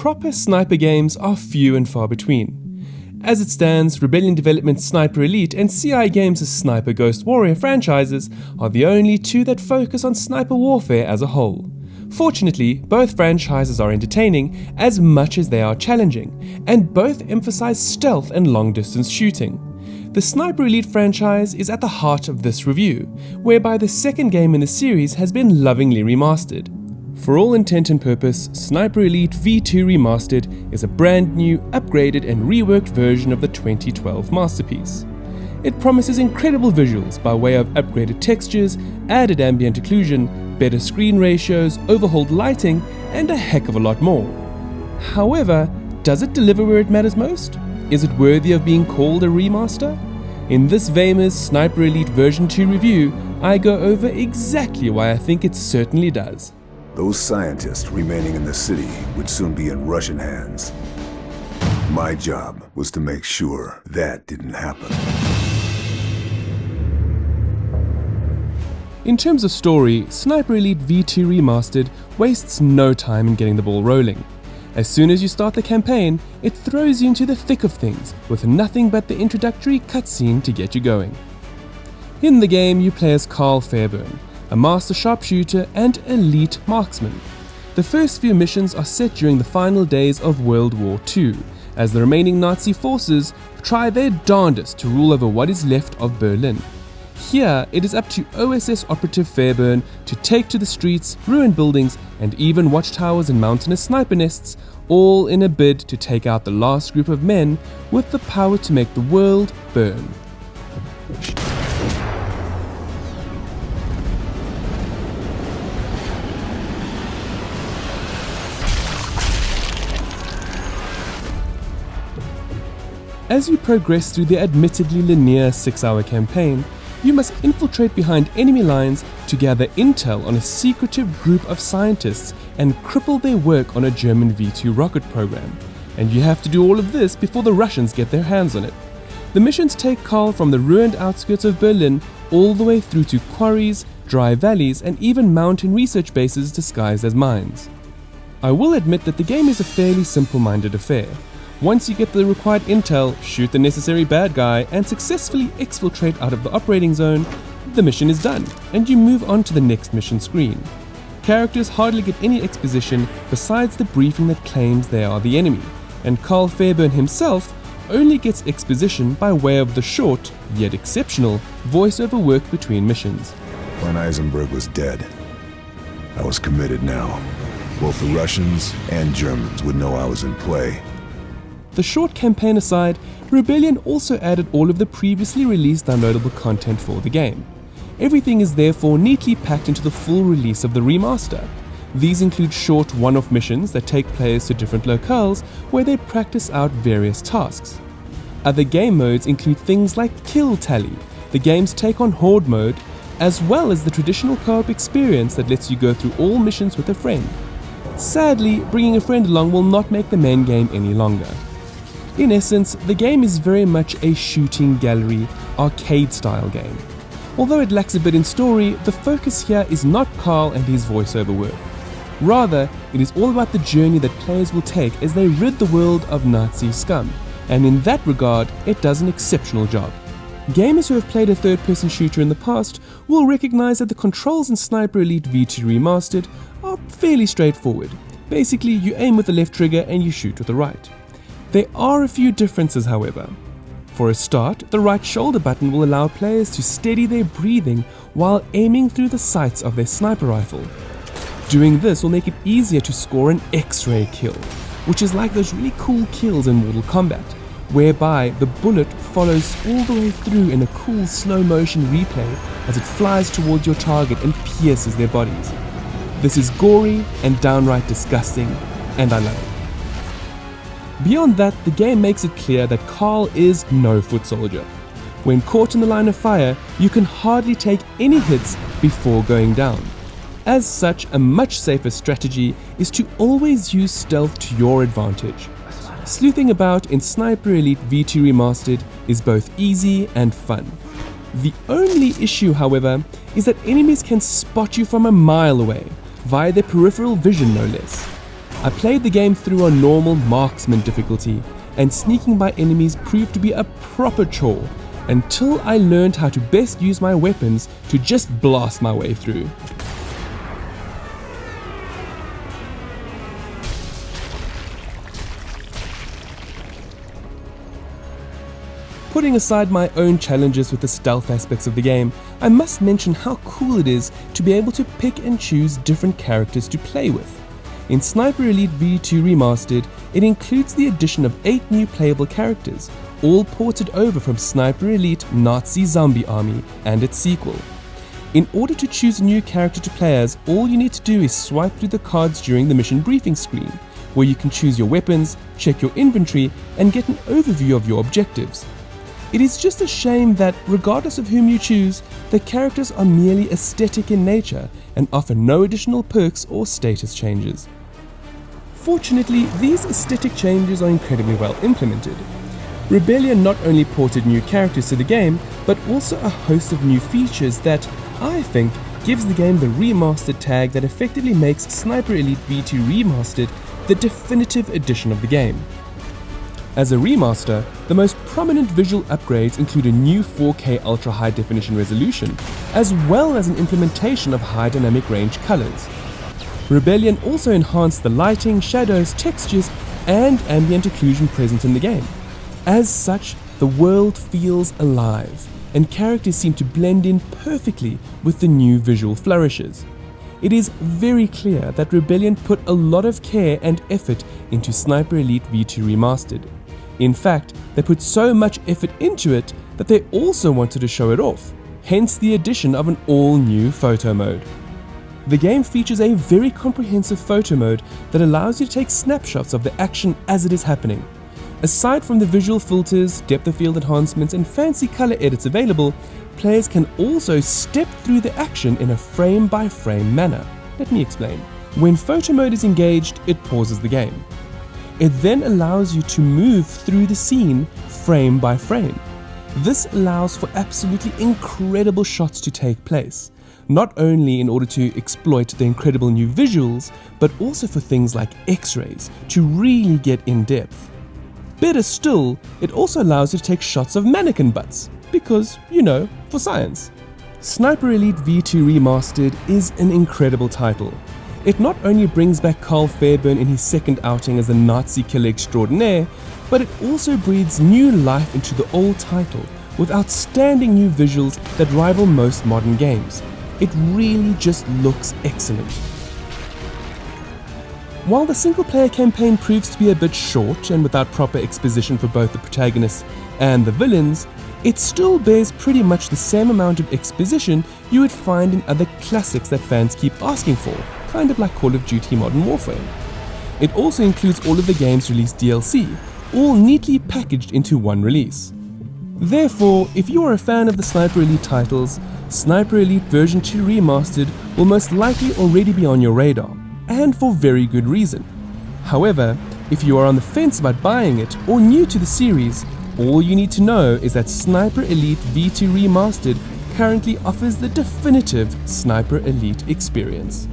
proper sniper games are few and far between. As it stands, Rebellion Development's Sniper Elite and CI Games' Sniper Ghost Warrior franchises are the only two that focus on sniper warfare as a whole. Fortunately, both franchises are entertaining as much as they are challenging, and both emphasize stealth and long-distance shooting. The Sniper Elite franchise is at the heart of this review, whereby the second game in the series has been lovingly remastered. For all intent and purpose, Sniper Elite V2 Remastered is a brand new, upgraded and reworked version of the 2012 masterpiece. It promises incredible visuals by way of upgraded textures, added ambient occlusion, better screen ratios, overhauled lighting, and a heck of a lot more. However, does it deliver where it matters most? Is it worthy of being called a remaster? In this famous Sniper Elite version 2 review, I go over exactly why I think it certainly does. Those scientists remaining in the city would soon be in Russian hands. My job was to make sure that didn't happen. In terms of story, Sniper Elite V2 Remastered wastes no time in getting the ball rolling. As soon as you start the campaign, it throws you into the thick of things, with nothing but the introductory cutscene to get you going. In the game, you play as Karl Fairburne, a master sharpshooter and elite marksman. The first few missions are set during the final days of World War II, as the remaining Nazi forces try their darndest to rule over what is left of Berlin. Here, it is up to OSS operative Fairburne to take to the streets, ruin buildings, and even watchtowers and mountainous sniper nests, all in a bid to take out the last group of men with the power to make the world burn. As you progress through the admittedly linear 6-hour campaign, you must infiltrate behind enemy lines to gather intel on a secretive group of scientists and cripple their work on a German V2 rocket program. And you have to do all of this before the Russians get their hands on it. The missions take Karl from the ruined outskirts of Berlin all the way through to quarries, dry valleys, and even mountain research bases disguised as mines. I will admit that the game is a fairly simple-minded affair. Once you get the required intel, shoot the necessary bad guy, and successfully exfiltrate out of the operating zone, the mission is done, and you move on to the next mission screen. Characters hardly get any exposition besides the briefing that claims they are the enemy, and Karl Fairburne himself only gets exposition by way of the short, yet exceptional, voiceover work between missions. When Eisenberg was dead, I was committed now. Both the Russians and Germans would know I was in play. The short campaign aside, Rebellion also added all of the previously released downloadable content for the game. Everything is therefore neatly packed into the full release of the remaster. These include short one-off missions that take players to different locales where they practice out various tasks. Other game modes include things like Kill Tally, the game's take on Horde mode, as well as the traditional co-op experience that lets you go through all missions with a friend. Sadly, bringing a friend along will not make the main game any longer. In essence, the game is very much a shooting gallery, arcade-style game. Although it lacks a bit in story, the focus here is not Karl and his voiceover work. Rather, it is all about the journey that players will take as they rid the world of Nazi scum, and in that regard, it does an exceptional job. Gamers who have played a third-person shooter in the past will recognize that the controls in Sniper Elite V2 Remastered are fairly straightforward. Basically, you aim with the left trigger and you shoot with the right. There are a few differences, however. For a start, the right shoulder button will allow players to steady their breathing while aiming through the sights of their sniper rifle. Doing this will make it easier to score an X-ray kill, which is like those really cool kills in Mortal Kombat, whereby the bullet follows all the way through in a cool slow-motion replay as it flies towards your target and pierces their bodies. This is gory and downright disgusting, and I love it. Beyond that, the game makes it clear that Karl is no foot soldier. When caught in the line of fire, you can hardly take any hits before going down. As such, a much safer strategy is to always use stealth to your advantage. Sleuthing about in Sniper Elite V2 Remastered is both easy and fun. The only issue, however, is that enemies can spot you from a mile away, via their peripheral vision no less. I played the game through a normal marksman difficulty, and sneaking by enemies proved to be a proper chore, until I learned how to best use my weapons to just blast my way through. Putting aside my own challenges with the stealth aspects of the game, I must mention how cool it is to be able to pick and choose different characters to play with. In Sniper Elite V2 Remastered, it includes the addition of 8 new playable characters, all ported over from Sniper Elite Nazi Zombie Army and its sequel. In order to choose a new character to play as, all you need to do is swipe through the cards during the mission briefing screen, where you can choose your weapons, check your inventory, and get an overview of your objectives. It is just a shame that, regardless of whom you choose, the characters are merely aesthetic in nature and offer no additional perks or status changes. Fortunately, these aesthetic changes are incredibly well implemented. Rebellion not only ported new characters to the game, but also a host of new features that, I think, gives the game the remastered tag that effectively makes Sniper Elite V2 Remastered the definitive edition of the game. As a remaster, the most prominent visual upgrades include a new 4K ultra high definition resolution, as well as an implementation of high dynamic range colors. Rebellion also enhanced the lighting, shadows, textures, and ambient occlusion present in the game. As such, the world feels alive, and characters seem to blend in perfectly with the new visual flourishes. It is very clear that Rebellion put a lot of care and effort into Sniper Elite V2 Remastered. In fact, they put so much effort into it that they also wanted to show it off, hence the addition of an all-new photo mode. The game features a very comprehensive photo mode that allows you to take snapshots of the action as it is happening. Aside from the visual filters, depth of field enhancements, and fancy color edits available, players can also step through the action in a frame-by-frame manner. Let me explain. When photo mode is engaged, it pauses the game. It then allows you to move through the scene frame by frame. This allows for absolutely incredible shots to take place, not only in order to exploit the incredible new visuals, but also for things like X-rays to really get in depth. Better still, it also allows you to take shots of mannequin butts, because, you know, for science. Sniper Elite V2 Remastered is an incredible title. It not only brings back Karl Fairburne in his second outing as the Nazi Killer Extraordinaire, but it also breathes new life into the old title with outstanding new visuals that rival most modern games. It really just looks excellent. While the single-player campaign proves to be a bit short and without proper exposition for both the protagonists and the villains, it still bears pretty much the same amount of exposition you would find in other classics that fans keep asking for, kind of like Call of Duty Modern Warfare. It also includes all of the game's released DLC, all neatly packaged into one release. Therefore, if you are a fan of the Sniper Elite titles, Sniper Elite version 2 Remastered will most likely already be on your radar, and for very good reason. However, if you are on the fence about buying it or new to the series, all you need to know is that Sniper Elite V2 Remastered currently offers the definitive Sniper Elite experience.